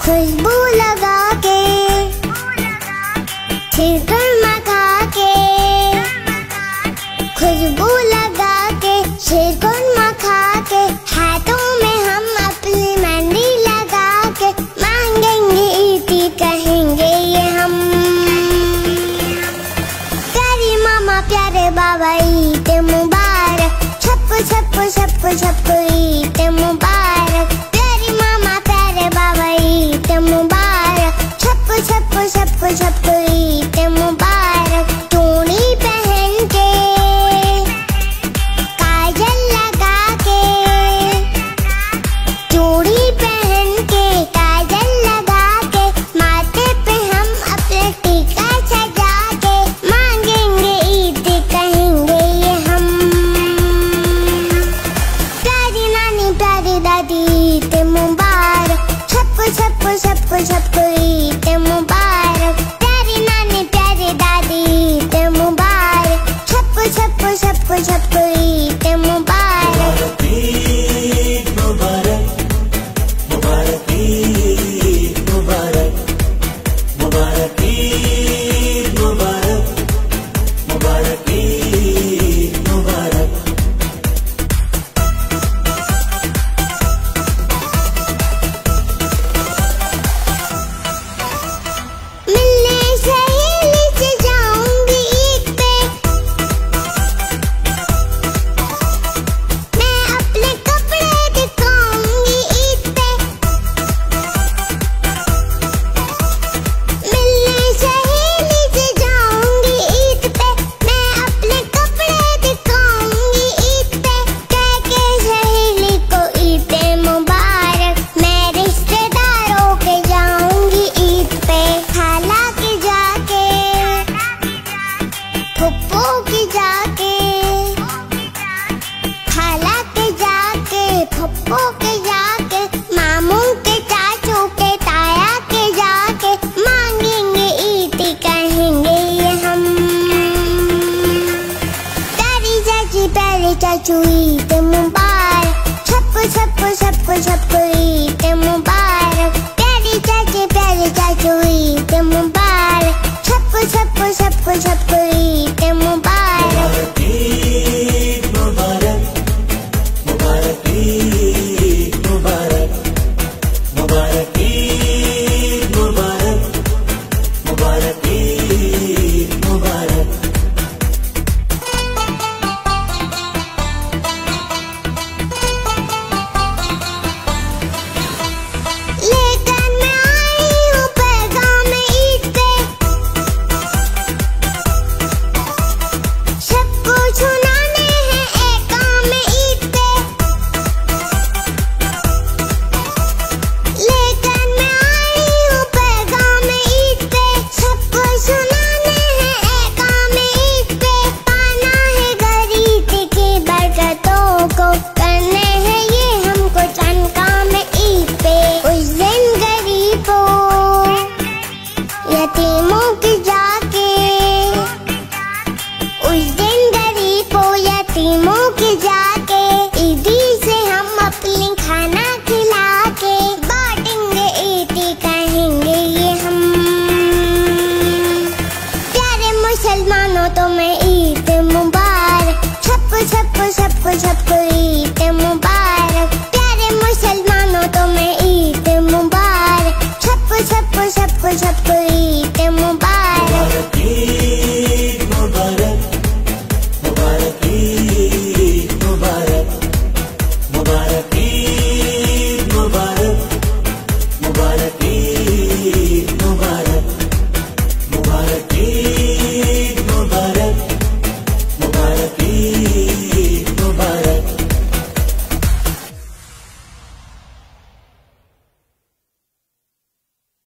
खुशबू लगा के, शीरकुरमा खा के, खुशबू लगा के, शीरकुरमा खा के, हाथों में हम अपनी मेहंदी लगा के मांगेंगे ईदी, कहेंगे ये हम। प्यारी मामा प्यारे बाबा ईद मुबारक, छप्पू छप्पू छप्पू छप्पू ईद मुबारक। प्यारी मामा प्यारे बाबा ईद मुबारक, छप्पू छप्पू छप्पू छप्पू ईद मुबारक। चूड़ी पहन के, काजल लगा के, चूड़ी पहन के, काजल लगा के, माथे पे हम अपने टीका सजा के मांगेंगे ईद, कहेंगे ये हम। प्यारी नानी प्यारी दादी ईद मुबारक, छप्पू छप्पू छप्पू छप्पू ईद मुबारक। प्यारी नानी प्यारी दादी ईद मुबारक, छप्पू छप्पू छप्पू छप्पू ईद मुबारक। ईद मुबारक, मुबारक ईद मुबारक, मुबारक ईद मुबारक, मुबारक ईद मुबारक। मिलने सहेली से जाऊंगी ईद पे, मैं अपने कपड़े दिखाऊंगी ईद पे। मिलने सहेली से जाऊंगी ईद पे, मैं अपने कपड़े दिखाऊंगी ईद पे। कह के सहेली को ईद मुबारक, मैं रिश्तेदारों के जाऊंगी ईद पे। खाला के जाके, फुप्पो के जाके, खाला के जाके, फुप्पो के जाके, मामू के चाचू के ताया के जाके मांगेंगे ईद, कहेंगे ये हम। प्यारी चाची प्यारे चाचू ईद मुबारक, छप्पू छप्पू छप्पू छप्पू ईद मुबारक। प्यारी चाची प्यारे चाचू ईद मुबारक, छप्पू छप्पू छप्पू छप्पू ईद मुबारक। ईद मुबारक, मुबारक ईद मुबारक, मुबारक ईद मुबारक, मुबारक ईद मुबारक। लेकर मैं आई हूँ पैगाम ईद पे, सबको सुनाने हैं ऐकाम ईद पे। लेकर मैं आई हूँ पैगाम ईद पे, सबको सुनाने हैं ऐकाम ईद पे। पाना है गरीब की बरकतों को, करने हैं ये हमको चंद काम ईद पे। उस दिन गरीबों यतीमों की जाके, उस दिन गरीबों यतीमों की जाके, ईदी से हम अपनी खाना खिला के बांटेंगे ईदी, कहेंगे ये हम। प्यारे मुसलमानों तुम्हें ईद मुबारक, छप्पू छप्पू छप्पू छप्पू ईद मुबारक। प्यारे मुसलमानों तुम्हें ईद मुबारक, छप्पू छप्पू छप्पू छप्पू ईद मुबारक।